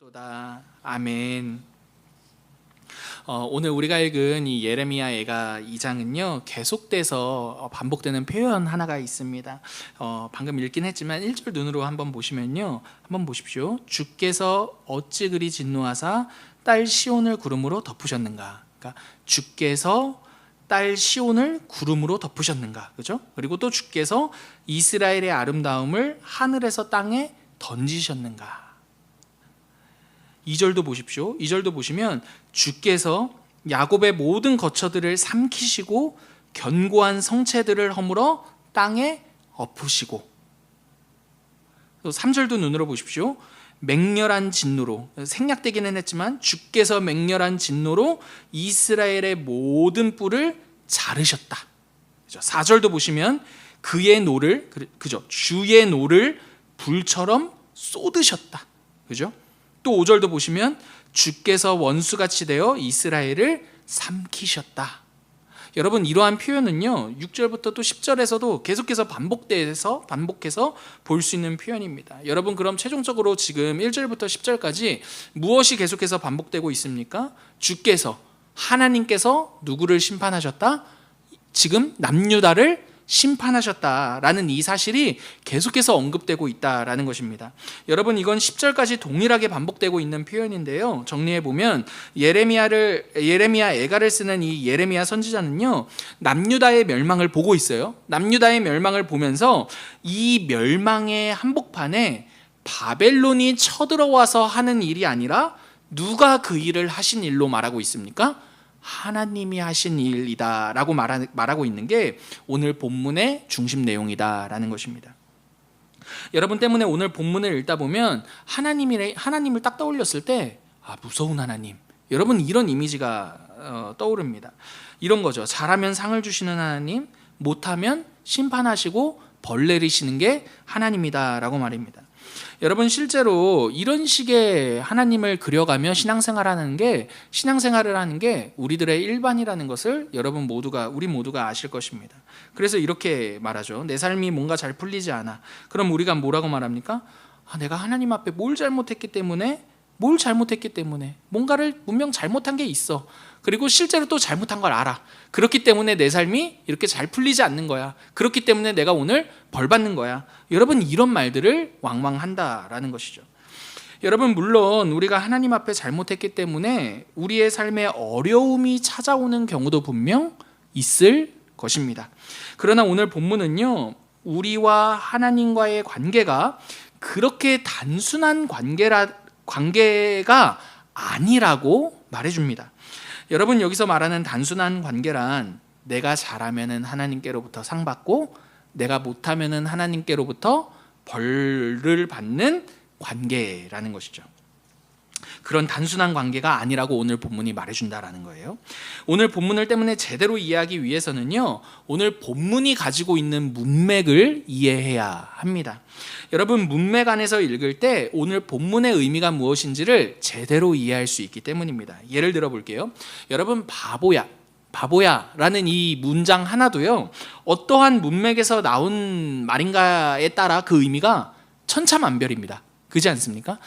도다. 아멘. 오늘 우리가 읽은 이 예레미야 애가 2장은요 계속돼서 반복되는 표현 하나가 있습니다. 방금 읽긴 했지만 1절 눈으로 한번 보시면요, 한번 보십시오. 주께서 어찌 그리 진노하사 딸 시온을 구름으로 덮으셨는가. 그러니까 주께서 딸 시온을 구름으로 덮으셨는가, 그죠? 그리고 또 주께서 이스라엘의 아름다움을 하늘에서 땅에 던지셨는가. 2절도 보십시오. 2절도 보시면 주께서 야곱의 모든 거처들을 삼키시고 견고한 성체들을 허물어 땅에 엎으시고, 또 3절도 눈으로 보십시오. 맹렬한 진노로, 생략되기는 했지만 주께서 맹렬한 진노로 이스라엘의 모든 뿔을 자르셨다. 4절도 보시면 그의 노를, 그죠? 주의 노를 불처럼 쏟으셨다. 그죠? 또 5절도 보시면 주께서 원수같이 되어 이스라엘을 삼키셨다. 여러분, 이러한 표현은요 6절부터 또 10절에서도 계속해서 반복해서 볼 수 있는 표현입니다. 여러분, 그럼 최종적으로 지금 1절부터 10절까지 무엇이 계속해서 반복되고 있습니까? 주께서, 하나님께서 누구를 심판하셨다? 지금 남유다를 심판하셨다라는 이 사실이 계속해서 언급되고 있다라는 것입니다. 여러분, 이건 10절까지 동일하게 반복되고 있는 표현인데요, 정리해 보면 예레미야 애가를 쓰는 이 예레미야 선지자는요 남유다의 멸망을 보고 있어요. 남유다의 멸망을 보면서 이 멸망의 한복판에 바벨론이 쳐들어와서 하는 일이 아니라 누가 그 일을 하신 일로 말하고 있습니까? 하나님이 하신 일이다 라고 말하고 있는 게 오늘 본문의 중심 내용이다라는 것입니다. 여러분, 때문에 오늘 본문을 읽다 보면 하나님을 딱 떠올렸을 때 무서운 하나님, 여러분, 이런 이미지가 떠오릅니다. 이런 거죠. 잘하면 상을 주시는 하나님, 못하면 심판하시고 벌 내리시는 게 하나님이다 라고 말입니다. 여러분, 실제로 이런 식의 하나님을 그려가며 신앙생활을 하는 게 우리들의 일반이라는 것을 우리 모두가 아실 것입니다. 그래서 이렇게 말하죠. 내 삶이 뭔가 잘 풀리지 않아. 그럼 우리가 뭐라고 말합니까? 내가 하나님 앞에 뭘 잘못했기 때문에 뭔가를 분명 잘못한 게 있어. 그리고 실제로 또 잘못한 걸 알아. 그렇기 때문에 내 삶이 이렇게 잘 풀리지 않는 거야. 그렇기 때문에 내가 오늘 벌 받는 거야. 여러분, 이런 말들을 왕왕한다라는 것이죠. 여러분, 물론 우리가 하나님 앞에 잘못했기 때문에 우리의 삶에 어려움이 찾아오는 경우도 분명 있을 것입니다. 그러나 오늘 본문은요 우리와 하나님과의 관계가 그렇게 단순한 관계가 아니라고 말해줍니다. 여러분, 여기서 말하는 단순한 관계란 내가 잘하면 하나님께로부터 상 받고 내가 못하면 하나님께로부터 벌을 받는 관계라는 것이죠. 그런 단순한 관계가 아니라고 오늘 본문이 말해준다라는 거예요. 오늘 본문을 때문에 제대로 이해하기 위해서는요 오늘 본문이 가지고 있는 문맥을 이해해야 합니다. 여러분, 문맥 안에서 읽을 때 오늘 본문의 의미가 무엇인지를 제대로 이해할 수 있기 때문입니다. 예를 들어 볼게요. 여러분, 바보야라는 이 문장 하나도요 어떠한 문맥에서 나온 말인가에 따라 그 의미가 천차만별입니다. 그렇지 않습니까?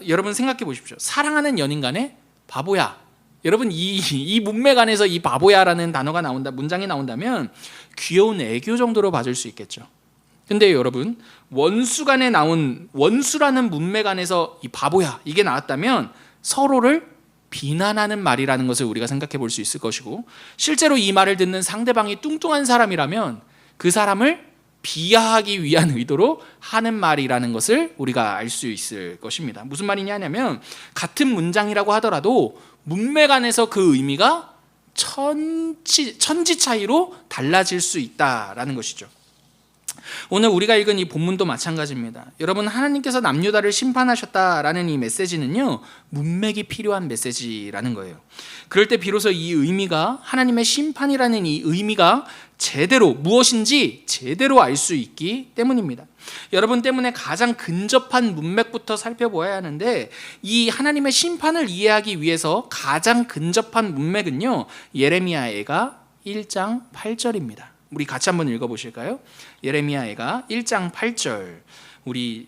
여러분, 생각해 보십시오. 사랑하는 연인 간에 바보야. 여러분, 이 문맥 안에서 이 바보야라는 문장이 나온다면 귀여운 애교 정도로 봐줄 수 있겠죠. 근데 여러분, 원수 간에 나온 원수라는 문맥 안에서 이 바보야 이게 나왔다면 서로를 비난하는 말이라는 것을 우리가 생각해 볼 수 있을 것이고, 실제로 이 말을 듣는 상대방이 뚱뚱한 사람이라면 그 사람을 비하하기 위한 의도로 하는 말이라는 것을 우리가 알 수 있을 것입니다. 무슨 말이냐면 같은 문장이라고 하더라도 문맥 안에서 그 의미가 천지 차이로 달라질 수 있다라는 것이죠. 오늘 우리가 읽은 이 본문도 마찬가지입니다. 여러분, 하나님께서 남유다를 심판하셨다라는 이 메시지는요 문맥이 필요한 메시지라는 거예요. 그럴 때 비로소 이 의미가, 하나님의 심판이라는 이 의미가 무엇인지 제대로 알 수 있기 때문입니다. 여러분, 때문에 가장 근접한 문맥부터 살펴보아야 하는데, 이 하나님의 심판을 이해하기 위해서 가장 근접한 문맥은요 예레미야 애가 1장 8절입니다. 우리 같이 한번 읽어보실까요? 예레미야 애가 1장 8절, 우리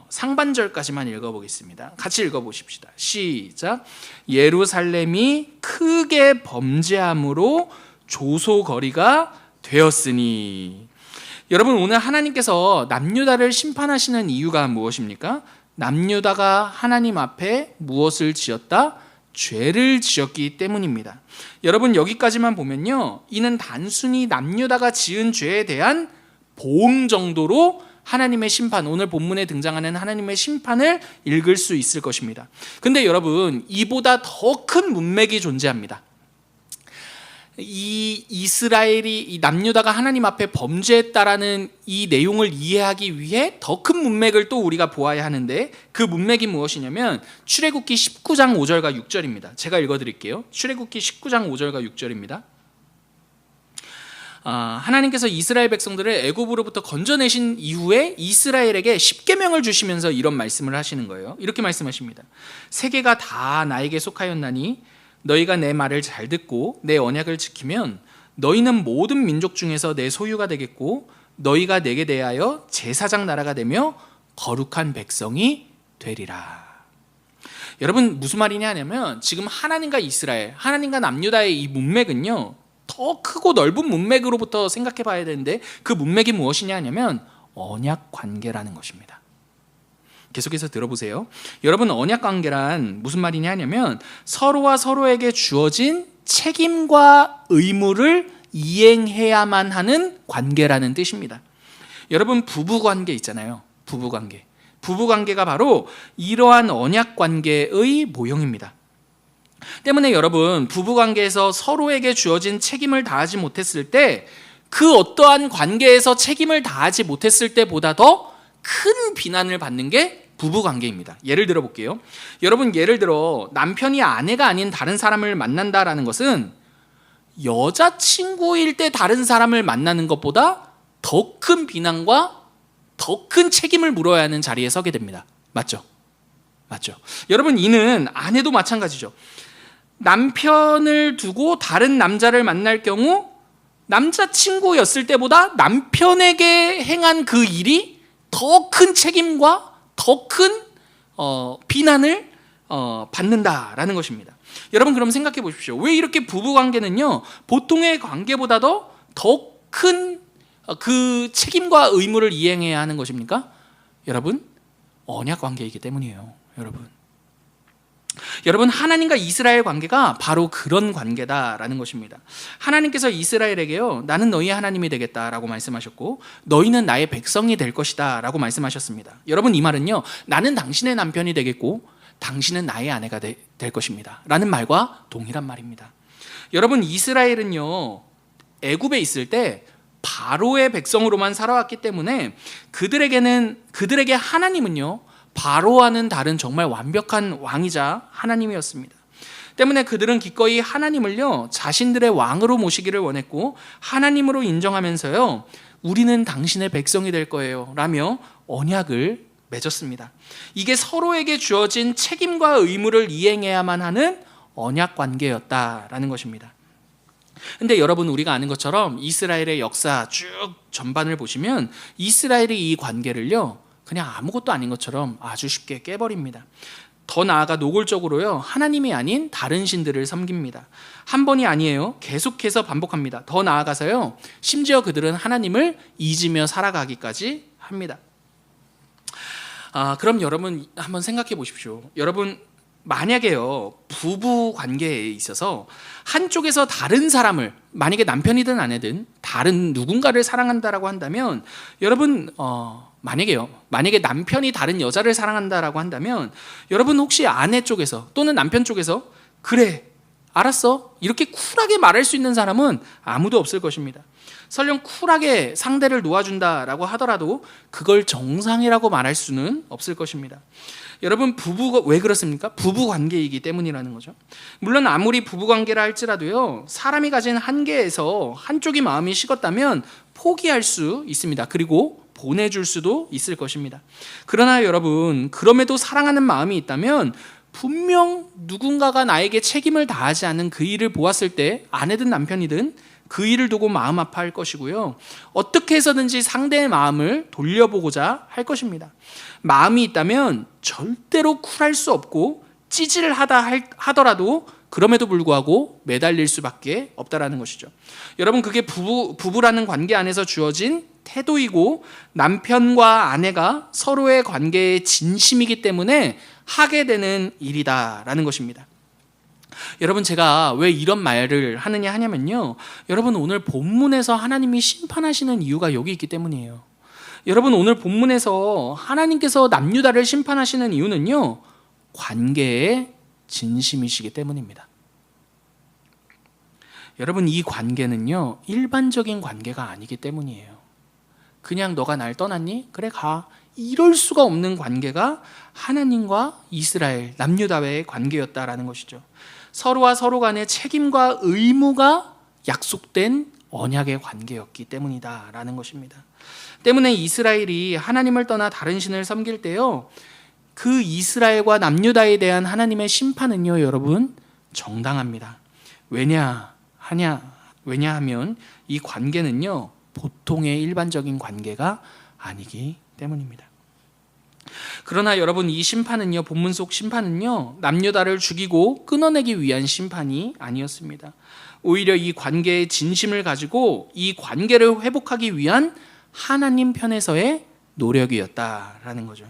상반절까지만 읽어보겠습니다. 같이 읽어보십시다. 시작. 예루살렘이 크게 범죄함으로 조소거리가 되었으니. 여러분, 오늘 하나님께서 남유다를 심판하시는 이유가 무엇입니까? 남유다가 하나님 앞에 무엇을 지었다? 죄를 지었기 때문입니다. 여러분, 여기까지만 보면요, 이는 단순히 남유다가 지은 죄에 대한 보응 정도로 하나님의 심판, 오늘 본문에 등장하는 하나님의 심판을 읽을 수 있을 것입니다. 근데 여러분, 이보다 더 큰 문맥이 존재합니다. 이 이스라엘이, 이 남유다가 하나님 앞에 범죄했다라는 이 내용을 이해하기 위해 더 큰 문맥을 또 우리가 보아야 하는데, 그 문맥이 무엇이냐면 출애굽기 19장 5절과 6절입니다. 제가 읽어드릴게요. 출애굽기 19장 5절과 6절입니다. 하나님께서 이스라엘 백성들을 애굽으로부터 건져내신 이후에 이스라엘에게 십계명을 주시면서 이런 말씀을 하시는 거예요. 이렇게 말씀하십니다. 세계가 다 나에게 속하였나니 너희가 내 말을 잘 듣고 내 언약을 지키면 너희는 모든 민족 중에서 내 소유가 되겠고 너희가 내게 대하여 제사장 나라가 되며 거룩한 백성이 되리라. 여러분, 무슨 말이냐 하냐면 지금 하나님과 이스라엘, 하나님과 남유다의 이 문맥은요, 더 크고 넓은 문맥으로부터 생각해 봐야 되는데, 그 문맥이 무엇이냐 하냐면 언약 관계라는 것입니다. 계속해서 들어보세요. 여러분, 언약 관계란 무슨 말이냐 하냐면 서로와 서로에게 주어진 책임과 의무를 이행해야만 하는 관계라는 뜻입니다. 여러분, 부부관계 있잖아요. 부부관계가 바로 이러한 언약 관계의 모형입니다. 때문에 여러분, 부부관계에서 서로에게 주어진 책임을 다하지 못했을 때, 그 어떠한 관계에서 책임을 다하지 못했을 때보다 더 큰 비난을 받는 게 부부관계입니다. 예를 들어 볼게요. 여러분, 예를 들어 남편이 아내가 아닌 다른 사람을 만난다라는 것은 여자친구일 때 다른 사람을 만나는 것보다 더 큰 비난과 더 큰 책임을 물어야 하는 자리에 서게 됩니다. 맞죠? 여러분, 이는 아내도 마찬가지죠. 남편을 두고 다른 남자를 만날 경우 남자친구였을 때보다 남편에게 행한 그 일이 더 큰 책임과 더 큰 비난을 받는다라는 것입니다. 여러분, 그럼 생각해 보십시오. 왜 이렇게 부부관계는요, 보통의 관계보다도 더 큰 그 책임과 의무를 이행해야 하는 것입니까? 여러분, 언약 관계이기 때문이에요. 여러분, 하나님과 이스라엘 관계가 바로 그런 관계다라는 것입니다. 하나님께서 이스라엘에게요, 나는 너희의 하나님이 되겠다라고 말씀하셨고 너희는 나의 백성이 될 것이다 라고 말씀하셨습니다. 여러분, 이 말은요, 나는 당신의 남편이 되겠고 당신은 나의 아내가 될 것입니다 라는 말과 동일한 말입니다. 여러분, 이스라엘은요, 애굽에 있을 때 바로의 백성으로만 살아왔기 때문에 그들에게 하나님은요, 바로와는 다른 정말 완벽한 왕이자 하나님이었습니다. 때문에 그들은 기꺼이 하나님을요, 자신들의 왕으로 모시기를 원했고 하나님으로 인정하면서요, 우리는 당신의 백성이 될 거예요 라며 언약을 맺었습니다. 이게 서로에게 주어진 책임과 의무를 이행해야만 하는 언약 관계였다라는 것입니다. 근데 여러분, 우리가 아는 것처럼 이스라엘의 역사 쭉 전반을 보시면 이스라엘이 이 관계를요, 그냥 아무것도 아닌 것처럼 아주 쉽게 깨버립니다. 더 나아가 노골적으로요, 하나님이 아닌 다른 신들을 섬깁니다. 한 번이 아니에요. 계속해서 반복합니다. 더 나아가서요, 심지어 그들은 하나님을 잊으며 살아가기까지 합니다. 그럼 여러분 한번 생각해 보십시오. 여러분, 만약에요, 부부 관계에 있어서 한쪽에서 다른 사람을, 만약에 남편이든 아내든 다른 누군가를 사랑한다라고 한다면, 여러분, 만약에 남편이 다른 여자를 사랑한다라고 한다면, 여러분 혹시 아내 쪽에서 또는 남편 쪽에서 그래, 알았어, 이렇게 쿨하게 말할 수 있는 사람은 아무도 없을 것입니다. 설령 쿨하게 상대를 놓아준다라고 하더라도 그걸 정상이라고 말할 수는 없을 것입니다. 여러분, 부부가 왜 그렇습니까? 부부관계이기 때문이라는 거죠. 물론 아무리 부부관계라 할지라도요, 사람이 가진 한계에서 한쪽이 마음이 식었다면 포기할 수 있습니다. 그리고 보내줄 수도 있을 것입니다. 그러나 여러분, 그럼에도 사랑하는 마음이 있다면 분명 누군가가 나에게 책임을 다하지 않은 그 일을 보았을 때, 아내든 남편이든 그 일을 두고 마음 아파할 것이고요. 어떻게 해서든지 상대의 마음을 돌려보고자 할 것입니다. 마음이 있다면 절대로 쿨할 수 없고 찌질하다 하더라도 그럼에도 불구하고 매달릴 수밖에 없다라는 것이죠. 여러분, 그게 부부라는 관계 안에서 주어진 태도이고 남편과 아내가 서로의 관계에 진심이기 때문에 하게 되는 일이다라는 것입니다. 여러분, 제가 왜 이런 말을 하냐면요, 여러분, 오늘 본문에서 하나님이 심판하시는 이유가 여기 있기 때문이에요. 여러분, 오늘 본문에서 하나님께서 남유다를 심판하시는 이유는요, 관계에 진심이시기 때문입니다. 여러분, 이 관계는요, 일반적인 관계가 아니기 때문이에요. 그냥 너가 날 떠났니? 그래, 가. 이럴 수가 없는 관계가 하나님과 이스라엘, 남유다의 관계였다라는 것이죠. 서로와 서로 간의 책임과 의무가 약속된 언약의 관계였기 때문이다라는 것입니다. 때문에 이스라엘이 하나님을 떠나 다른 신을 섬길 때요, 그 이스라엘과 남유다에 대한 하나님의 심판은요, 여러분, 정당합니다. 왜냐하면 이 관계는요, 보통의 일반적인 관계가 아니기 때문입니다. 그러나 여러분, 이 심판은요, 본문 속 심판은요, 남유다를 죽이고 끊어내기 위한 심판이 아니었습니다. 오히려 이 관계의 진심을 가지고 이 관계를 회복하기 위한 하나님 편에서의 노력이었다라는 거죠.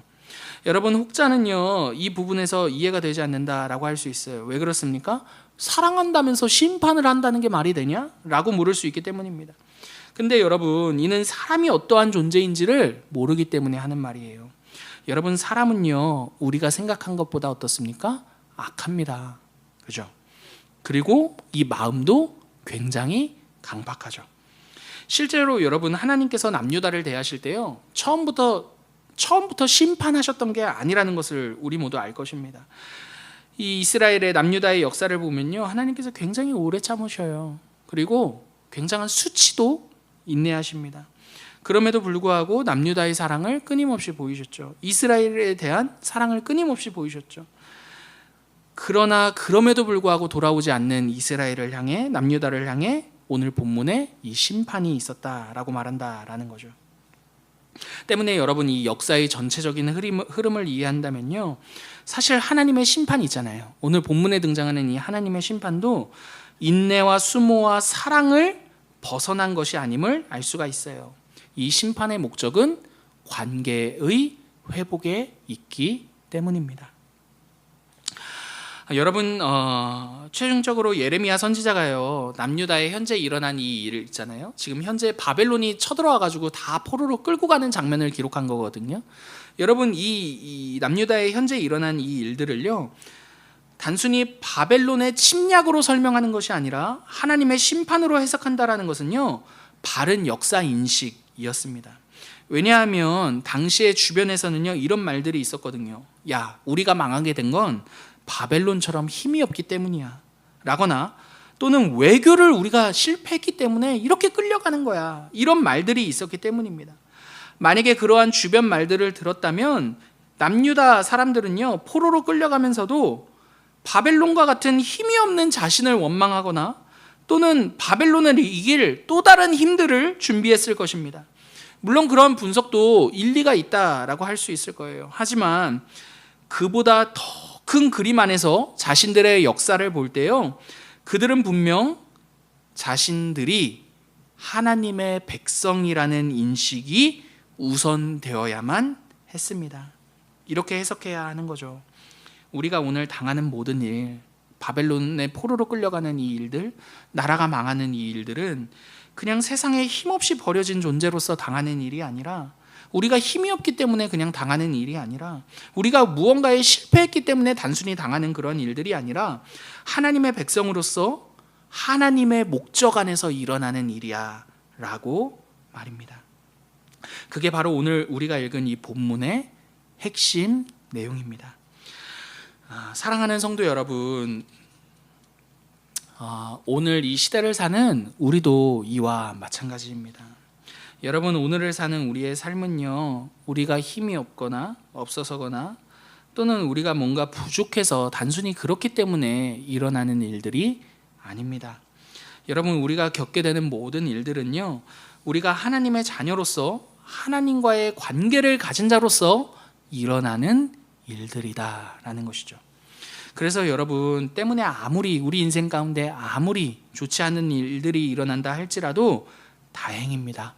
여러분, 혹자는요, 이 부분에서 이해가 되지 않는다라고 할 수 있어요. 왜 그렇습니까? 사랑한다면서 심판을 한다는 게 말이 되냐? 라고 물을 수 있기 때문입니다. 근데 여러분, 이는 사람이 어떠한 존재인지를 모르기 때문에 하는 말이에요. 여러분, 사람은요, 우리가 생각한 것보다 어떻습니까? 악합니다. 그죠? 그리고 이 마음도 굉장히 강박하죠. 실제로 여러분, 하나님께서 남유다를 대하실 때요, 처음부터 심판하셨던 게 아니라는 것을 우리 모두 알 것입니다. 이 이스라엘의 남유다의 역사를 보면요, 하나님께서 굉장히 오래 참으셔요. 그리고 굉장한 수치도 인내하십니다. 그럼에도 불구하고 남유다의 사랑을 끊임없이 보이셨죠. 이스라엘에 대한 사랑을 끊임없이 보이셨죠. 그러나 그럼에도 불구하고 돌아오지 않는 이스라엘을 향해, 남유다를 향해 오늘 본문에 이 심판이 있었다라고 말한다라는 거죠. 때문에 여러분, 이 역사의 전체적인 흐름을 이해한다면요, 사실 하나님의 심판이 있잖아요. 오늘 본문에 등장하는 이 하나님의 심판도 인내와 수모와 사랑을 벗어난 것이 아님을 알 수가 있어요. 이 심판의 목적은 관계의 회복에 있기 때문입니다. 여러분, 최종적으로 예레미야 선지자가요, 남유다에 현재 일어난 이 일을 있잖아요. 지금 현재 바벨론이 쳐들어와가지고 다 포로로 끌고 가는 장면을 기록한 거거든요. 여러분, 이 남유다에 현재 일어난 이 일들을요, 단순히 바벨론의 침략으로 설명하는 것이 아니라 하나님의 심판으로 해석한다라는 것은요, 바른 역사 인식이었습니다. 왜냐하면 당시의 주변에서는요, 이런 말들이 있었거든요. 야, 우리가 망하게 된 건 바벨론처럼 힘이 없기 때문이야, 라거나 또는 외교를 우리가 실패했기 때문에 이렇게 끌려가는 거야, 이런 말들이 있었기 때문입니다. 만약에 그러한 주변 말들을 들었다면 남유다 사람들은요, 포로로 끌려가면서도 바벨론과 같은 힘이 없는 자신을 원망하거나 또는 바벨론을 이길 또 다른 힘들을 준비했을 것입니다. 물론 그런 분석도 일리가 있다라고 할 수 있을 거예요. 하지만 그보다 더 큰 그림 안에서 자신들의 역사를 볼 때요, 그들은 분명 자신들이 하나님의 백성이라는 인식이 우선되어야만 했습니다. 이렇게 해석해야 하는 거죠. 우리가 오늘 당하는 모든 일, 바벨론의 포로로 끌려가는 이 일들, 나라가 망하는 이 일들은 그냥 세상에 힘없이 버려진 존재로서 당하는 일이 아니라, 우리가 힘이 없기 때문에 그냥 당하는 일이 아니라, 우리가 무언가에 실패했기 때문에 단순히 당하는 그런 일들이 아니라 하나님의 백성으로서 하나님의 목적 안에서 일어나는 일이야 라고 말입니다. 그게 바로 오늘 우리가 읽은 이 본문의 핵심 내용입니다. 사랑하는 성도 여러분, 오늘 이 시대를 사는 우리도 이와 마찬가지입니다. 여러분, 오늘을 사는 우리의 삶은요, 우리가 힘이 없거나 없어서거나 또는 우리가 뭔가 부족해서 단순히 그렇기 때문에 일어나는 일들이 아닙니다. 여러분, 우리가 겪게 되는 모든 일들은요, 우리가 하나님의 자녀로서 하나님과의 관계를 가진 자로서 일어나는 일들이다라는 것이죠. 그래서 여러분 때문에 아무리 우리 인생 가운데 아무리 좋지 않은 일들이 일어난다 할지라도 다행입니다.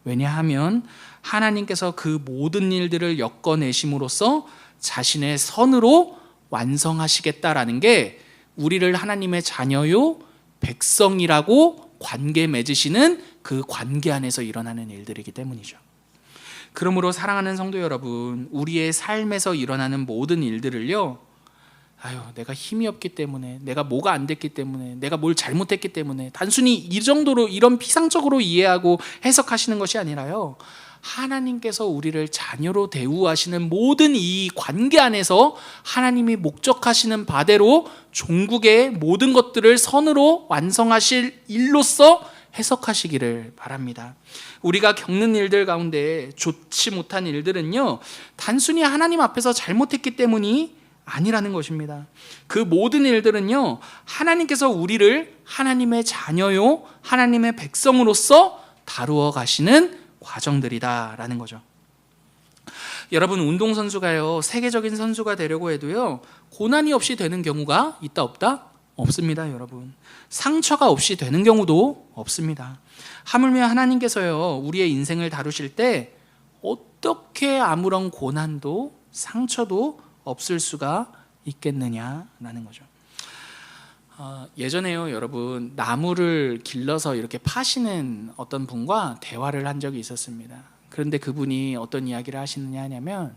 왜냐하면 하나님께서 그 모든 일들을 엮어내심으로써 자신의 선으로 완성하시겠다라는 게 우리를 하나님의 자녀요 백성이라고 관계 맺으시는 그 관계 안에서 일어나는 일들이기 때문이죠. 그러므로 사랑하는 성도 여러분, 우리의 삶에서 일어나는 모든 일들을요, 내가 힘이 없기 때문에, 내가 뭐가 안 됐기 때문에, 내가 뭘 잘못했기 때문에 단순히 이 정도로 이런 피상적으로 이해하고 해석하시는 것이 아니라요, 하나님께서 우리를 자녀로 대우하시는 모든 이 관계 안에서 하나님이 목적하시는 바대로 종국의 모든 것들을 선으로 완성하실 일로서 해석하시기를 바랍니다. 우리가 겪는 일들 가운데 좋지 못한 일들은요, 단순히 하나님 앞에서 잘못했기 때문이 아니라는 것입니다. 그 모든 일들은요, 하나님께서 우리를 하나님의 자녀요 하나님의 백성으로서 다루어 가시는 과정들이다라는 거죠. 여러분, 운동선수가요, 세계적인 선수가 되려고 해도요, 고난이 없이 되는 경우가 있다 없다? 없습니다. 여러분, 상처가 없이 되는 경우도 없습니다. 하물며 하나님께서요, 우리의 인생을 다루실 때 어떻게 아무런 고난도 상처도 없을 수가 있겠느냐라는 거죠. 예전에요, 여러분, 나무를 길러서 이렇게 파시는 어떤 분과 대화를 한 적이 있었습니다. 그런데 그분이 어떤 이야기를 하시느냐 하냐면,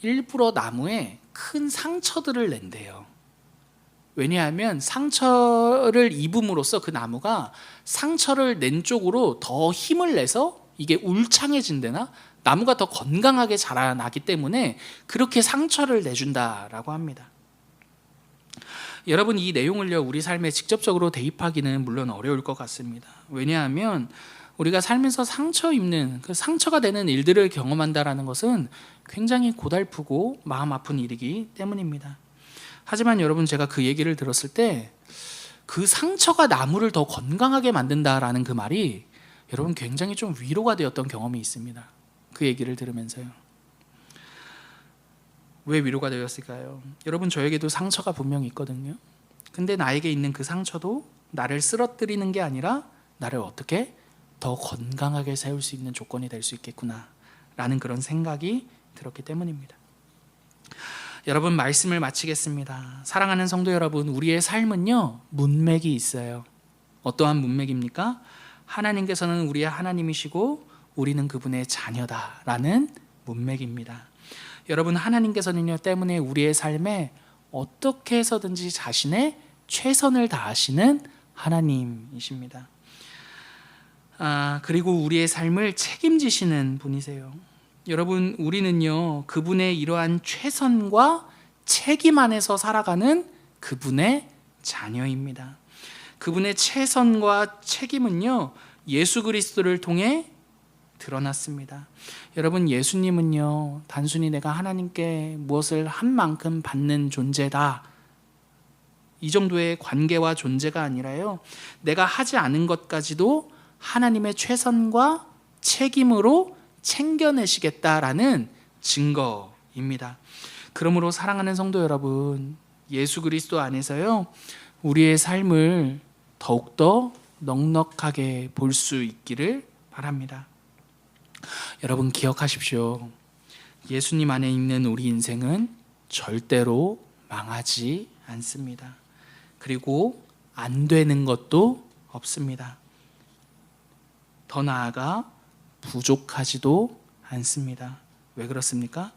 일부러 나무에 큰 상처들을 낸대요. 왜냐하면 상처를 입음으로써 그 나무가 상처를 낸 쪽으로 더 힘을 내서 이게 울창해진대나 나무가 더 건강하게 자라나기 때문에 그렇게 상처를 내준다라고 합니다. 여러분, 이 내용을요, 우리 삶에 직접적으로 대입하기는 물론 어려울 것 같습니다. 왜냐하면 우리가 살면서 상처 입는, 그 상처가 되는 일들을 경험한다라는 것은 굉장히 고달프고 마음 아픈 일이기 때문입니다. 하지만 여러분, 제가 그 얘기를 들었을 때 그 상처가 나무를 더 건강하게 만든다라는 그 말이 여러분 굉장히 좀 위로가 되었던 경험이 있습니다. 그 얘기를 들으면서요. 왜 위로가 되었을까요? 여러분, 저에게도 상처가 분명히 있거든요. 근데 나에게 있는 그 상처도 나를 쓰러뜨리는 게 아니라 나를 어떻게 더 건강하게 세울 수 있는 조건이 될 수 있겠구나 라는 그런 생각이 들었기 때문입니다. 여러분, 말씀을 마치겠습니다. 사랑하는 성도 여러분, 우리의 삶은요, 문맥이 있어요. 어떠한 문맥입니까? 하나님께서는 우리의 하나님이시고 우리는 그분의 자녀다라는 문맥입니다. 여러분, 하나님께서는요, 때문에 우리의 삶에 어떻게 해서든지 자신의 최선을 다하시는 하나님이십니다. 그리고 우리의 삶을 책임지시는 분이세요. 여러분, 우리는요, 그분의 이러한 최선과 책임 안에서 살아가는 그분의 자녀입니다. 그분의 최선과 책임은요, 예수 그리스도를 통해 드러났습니다. 여러분, 예수님은요, 단순히 내가 하나님께 무엇을 한 만큼 받는 존재다, 이 정도의 관계와 존재가 아니라요, 내가 하지 않은 것까지도 하나님의 최선과 책임으로 챙겨내시겠다라는 증거입니다. 그러므로 사랑하는 성도 여러분, 예수 그리스도 안에서요, 우리의 삶을 더욱더 넉넉하게 볼 수 있기를 바랍니다. 여러분, 기억하십시오. 예수님 안에 있는 우리 인생은 절대로 망하지 않습니다. 그리고 안 되는 것도 없습니다. 더 나아가 부족하지도 않습니다. 왜 그렇습니까?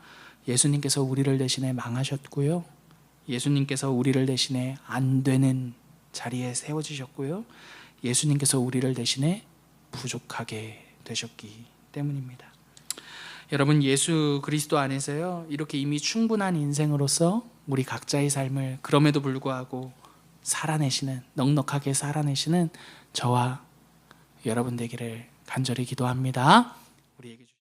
예수님께서 우리를 대신해 망하셨고요, 예수님께서 우리를 대신해 안 되는 자리에 세워지셨고요, 예수님께서 우리를 대신해 부족하게 되셨기 때문입니다. 여러분, 예수 그리스도 안에서요, 이렇게 이미 충분한 인생으로서 우리 각자의 삶을 그럼에도 불구하고 살아내시는, 넉넉하게 살아내시는 저와 여러분 되기를 간절히 기도합니다. 우리에게